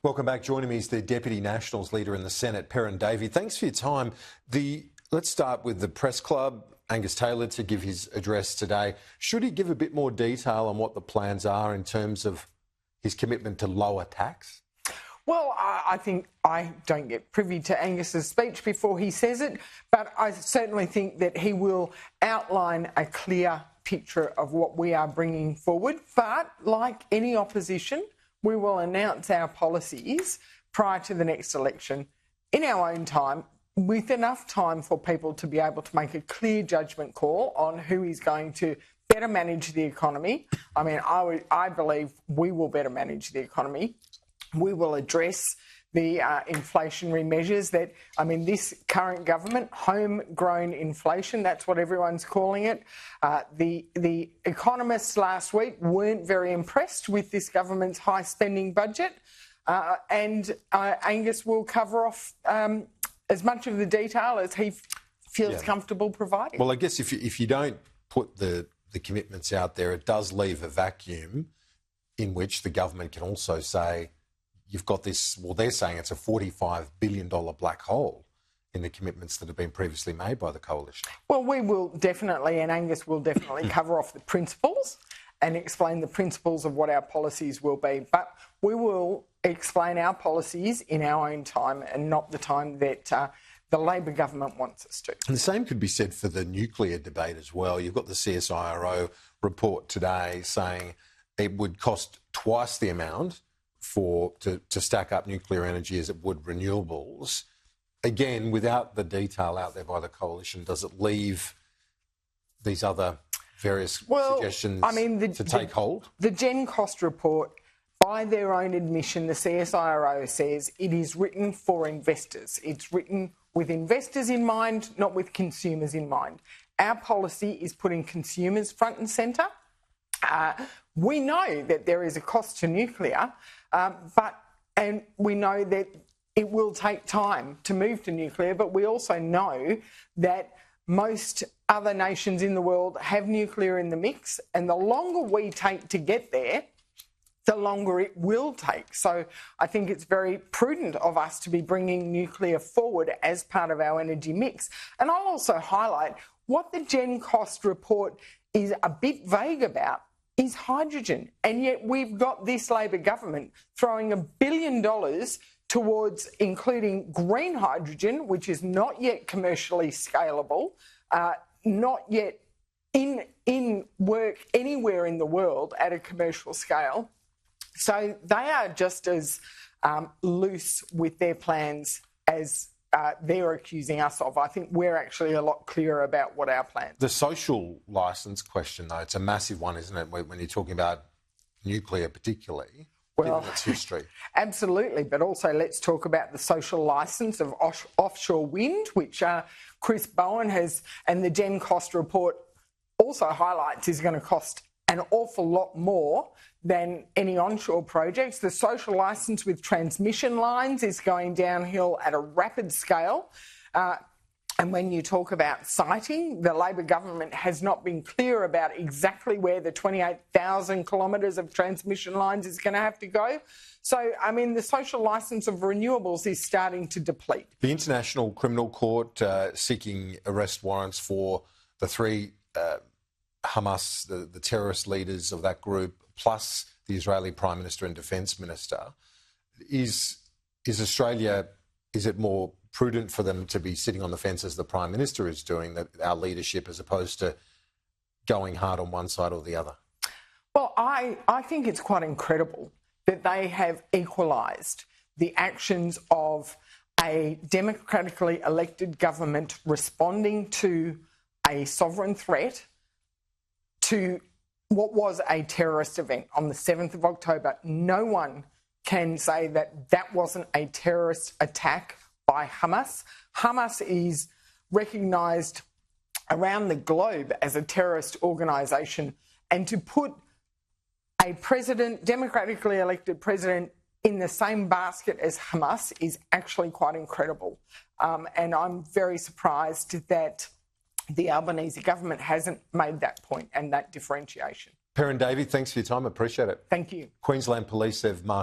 Welcome back. Joining me is the Deputy Nationals Leader in the Senate, Kieran Gilbert. Thanks for your time. Let's start with the Press Club. Angus Taylor to give his address today. Should he give a bit more detail on what the plans are in terms of his commitment to lower tax? Well, I think I don't get privy to Angus's speech before he says it, but I certainly think that he will outline a clear picture of what we are bringing forward. But like any opposition, we will announce our policies prior to the next election in our own time, with enough time for people to be able to make a clear judgment call on who is going to better manage the economy. I mean, I believe we will better manage the economy. We will address the inflationary measures that, this current government, homegrown inflation, that's what everyone's calling it. The economists last week weren't very impressed with this government's high spending budget, and Angus will cover off as much of the detail as he feels comfortable providing. Well, I guess if you don't put the commitments out there, it does leave a vacuum in which the government can also say, you've got this, well, they're saying it's a $45 billion black hole in the commitments that have been previously made by the coalition. Well, we will definitely, and Angus will definitely cover off the principles and explain the principles of what our policies will be. But we will explain our policies in our own time and not the time that the Labor government wants us to. And the same could be said for the nuclear debate as well. You've got the CSIRO report today saying it would cost twice the amount to stack up nuclear energy as it would renewables. Again, without the detail out there by the coalition, does it leave these other various suggestions to take hold? The Gen Cost report, by their own admission, the CSIRO says it is written for investors. It's written with investors in mind, not with consumers in mind. Our policy is putting consumers front and centre. We know that there is a cost to nuclear, and we know that it will take time to move to nuclear, but we also know that most other nations in the world have nuclear in the mix, and the longer we take to get there, the longer it will take. So I think it's very prudent of us to be bringing nuclear forward as part of our energy mix. And I'll also highlight what the Gen Cost report is a bit vague about is hydrogen. And yet we've got this Labor government throwing $1 billion towards including green hydrogen, which is not yet commercially scalable, not yet in work anywhere in the world at a commercial scale. So they are just as loose with their plans as they're accusing us of. I think we're actually a lot clearer about what our plans are. The social licence question, though, it's a massive one, isn't it, when you're talking about nuclear particularly, given its history? Absolutely, but also let's talk about the social licence of offshore wind, which Chris Bowen has, and the Gen Cost report also highlights is going to cost an awful lot more than any onshore projects. The social licence with transmission lines is going downhill at a rapid scale. And when you talk about siting, the Labor government has not been clear about exactly where the 28,000 kilometres of transmission lines is going to have to go. So, the social licence of renewables is starting to deplete. The International Criminal Court seeking arrest warrants for the three Hamas, the terrorist leaders of that group, plus the Israeli Prime Minister and Defence Minister. Is Australia, is it more prudent for them to be sitting on the fence as the Prime Minister is doing, that our leadership, as opposed to going hard on one side or the other? Well, I think it's quite incredible that they have equalised the actions of a democratically elected government responding to a sovereign threat to what was a terrorist event on the 7th of October. No one can say that that wasn't a terrorist attack by Hamas. Hamas is recognised around the globe as a terrorist organisation, and to put a president, democratically elected president, in the same basket as Hamas is actually quite incredible. And I'm very surprised that the Albanese government hasn't made that point and that differentiation. Kieran Gilbert, thanks for your time. I appreciate it. Thank you. Queensland Police have marked